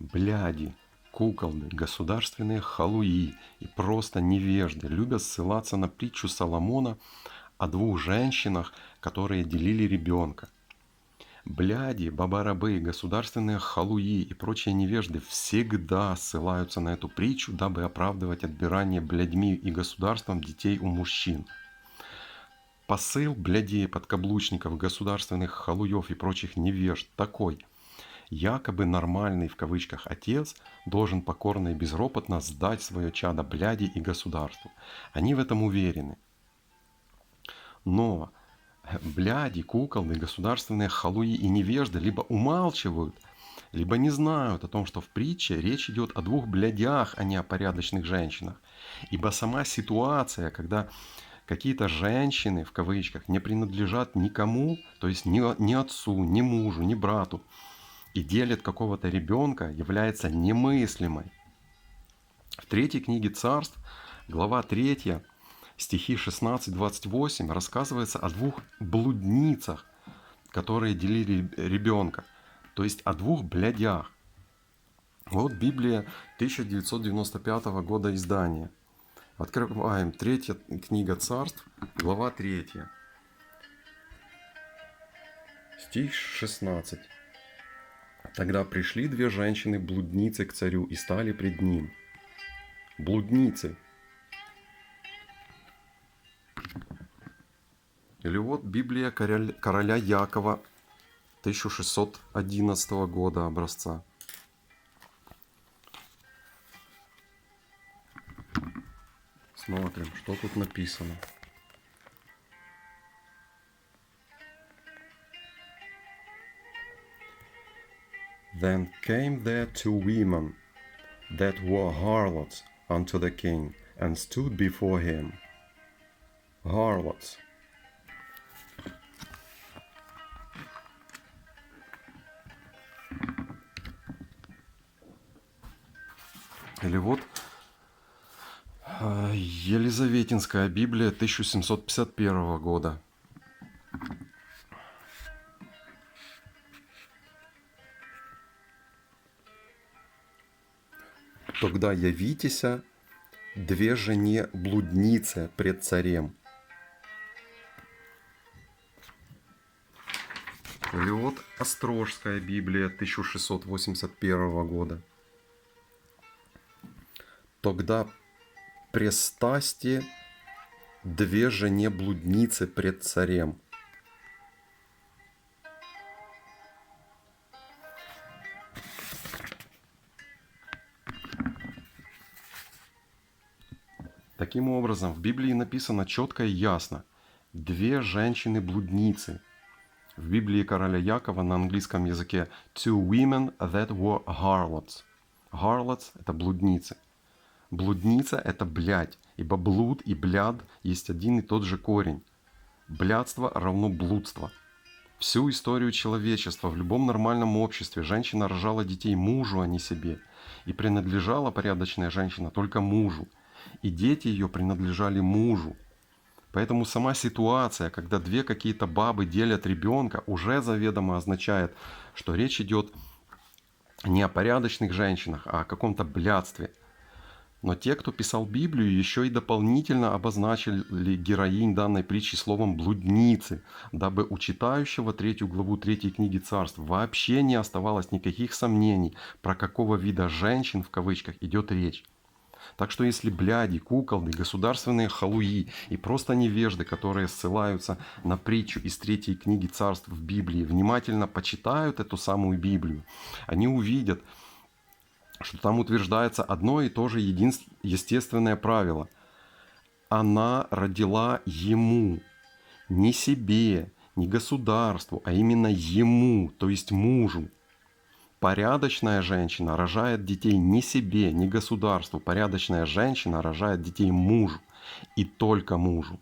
Бляди, куколды, государственные халуи и просто невежды любят ссылаться на притчу Соломона о двух женщинах, которые делили ребенка. Бляди, баба-рабы, государственные халуи и прочие невежды всегда ссылаются на эту притчу, дабы оправдывать отбирание блядьми и государством детей у мужчин. Посыл блядей, подкаблучников, государственных халуев и прочих невежд такой. Якобы нормальный в кавычках отец должен покорно и безропотно сдать свое чадо бляди и государству. Они в этом уверены. Но бляди, куколы, государственные халуи и невежды либо умалчивают, либо не знают о том, что в притче речь идет о двух блядях, а не о порядочных женщинах. Ибо сама ситуация, когда какие-то женщины, в кавычках, не принадлежат никому, то есть ни отцу, ни мужу, ни брату, и делят какого-то ребенка, является немыслимой. В третьей книге Царств, глава 3, стихи 16-28, рассказывается о двух блудницах, которые делили ребенка, то есть о двух блядях. Вот Библия 1995 года издания. Открываем 3 книга Царств, глава 3, стих 16. Тогда пришли две женщины-блудницы к царю и стали пред ним. Блудницы. Или вот Библия короля Якова 1611 года образца. Смотрим, что тут написано. Then came there two women that were harlots unto the king, and stood before him. Harlots. Или вот Елизаветинская Библия 1751 года. Тогда явитеся две жене блудницы пред царем. Или вот Острожская Библия 1681 года. Тогда престасти две жене блудницы пред царем. Таким образом, в Библии написано четко и ясно: две женщины-блудницы. В Библии короля Якова на английском языке two women that were harlots. Harlots – это блудницы. Блудница – это блядь, ибо блуд и бляд есть один и тот же корень. Блядство равно блудство. Всю историю человечества в любом нормальном обществе женщина рожала детей мужу, а не себе. И принадлежала порядочная женщина только мужу. И дети ее принадлежали мужу. Поэтому сама ситуация, когда две какие-то бабы делят ребенка, уже заведомо означает, что речь идет не о порядочных женщинах, а о каком-то блядстве. Но те, кто писал Библию, еще и дополнительно обозначили героинь данной притчи словом «блудницы», дабы у читающего 3 главу 3 книги Царств вообще не оставалось никаких сомнений, про какого вида женщин в кавычках идет речь. Так что если бляди, куколды, государственные халуи и просто невежды, которые ссылаются на притчу из 3 книги Царств в Библии, внимательно почитают эту самую Библию, они увидят, что там утверждается одно и то же естественное правило. Она родила ему, не себе, не государству, а именно ему, то есть мужу. Порядочная женщина рожает детей не себе, не государству. Порядочная женщина рожает детей мужу и только мужу.